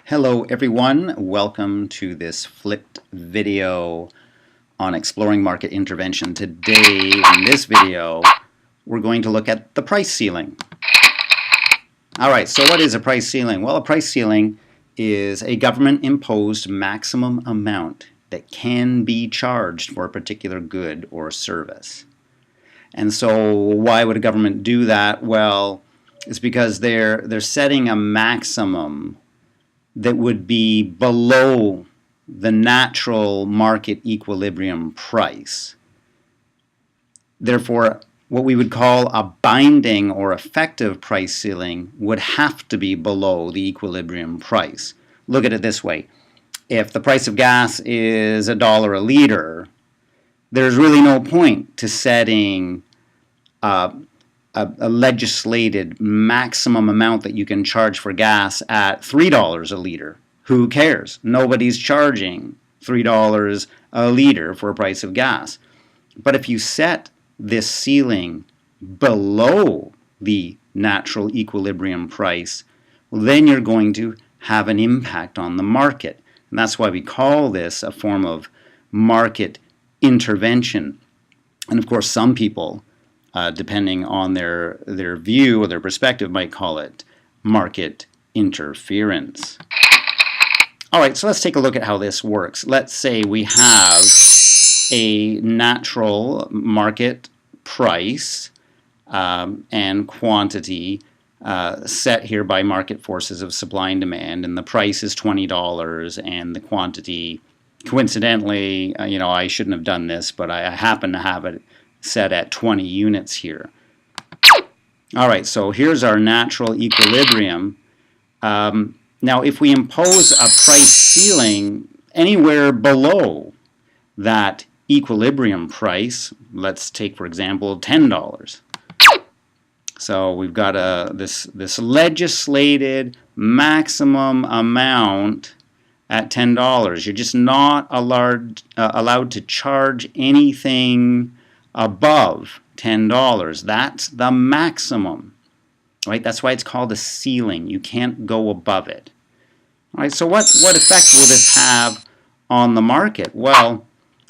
Hello everyone, welcome to this flipped video on exploring market intervention. Today in this video we're going to look at the price ceiling. Alright, so what is a price ceiling? Well, a price ceiling is a government imposed maximum amount that can be charged for a particular good or service. And so why would a government do that? Well, it's because they're setting a maximum that would be below the natural market equilibrium price. Therefore, what we would call a binding or effective price ceiling would have to be below the equilibrium price. Look at it this way. If the price of gas is $1 a liter, there's really no point to setting a legislated maximum amount that you can charge for gas at $3 a liter. Who cares? Nobody's charging $3 a liter for a price of gas. But if you set this ceiling below the natural equilibrium price, well, then you're going to have an impact on the market. And that's why we call this a form of market intervention. And of course, some people depending on their view or their perspective, might call it market interference. All right, so let's take a look at how this works. Let's say we have a natural market price and quantity set here by market forces of supply and demand, and the price is $20, and the quantity, coincidentally, I shouldn't have done this, but I happen to have it set at 20 units here. Alright, so here's our natural equilibrium. Now if we impose a price ceiling anywhere below that equilibrium price, let's take for example $10. So we've got this legislated maximum amount at $10. You're just not allowed to charge anything above $10. That's the maximum, right? That's why it's called a ceiling. You can't go above it. All right, so what effect will this have on the market? Well,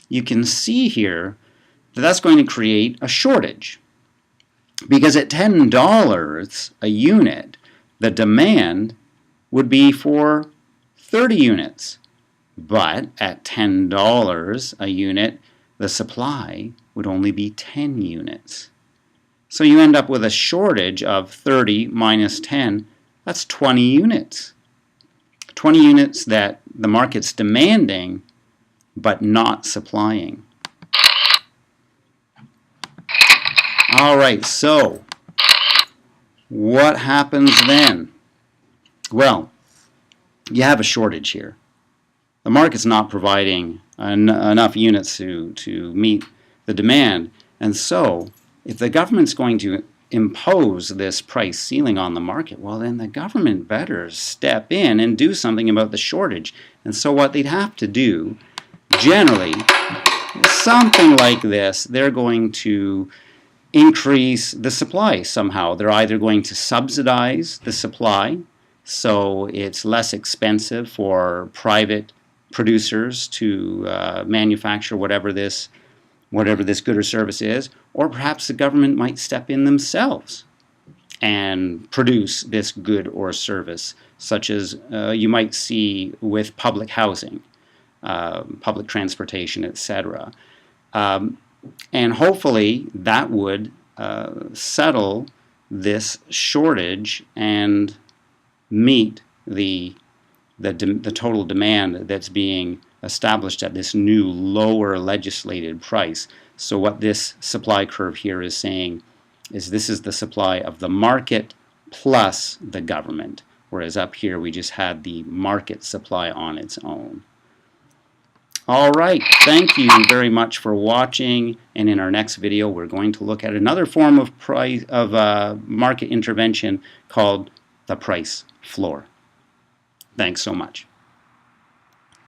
you can see here that that's going to create a shortage, because at $10 a unit, the demand would be for 30 units, but at $10 a unit, the supply would only be 10 units. So you end up with a shortage of 30 minus 10, that's 20 units. 20 units that the market's demanding but not supplying. Alright, so what happens then? Well, you have a shortage here. The market's not providing enough units to meet the demand, and so if the government's going to impose this price ceiling on the market, well then the government better step in and do something about the shortage. And so what they'd have to do, generally, something like this, they're going to increase the supply somehow. They're either going to subsidize the supply so it's less expensive for private producers to manufacture whatever this good or service is, or perhaps the government might step in themselves and produce this good or service, such as you might see with public housing, public transportation, etc. And hopefully that would settle this shortage and meet the total demand that's being established at this new lower legislated price. So what this supply curve here is saying is this is the supply of the market plus the government, whereas up here we just had the market supply on its own. Alright, thank you very much for watching, and in our next video we're going to look at another form of market intervention called the price floor. Thanks so much.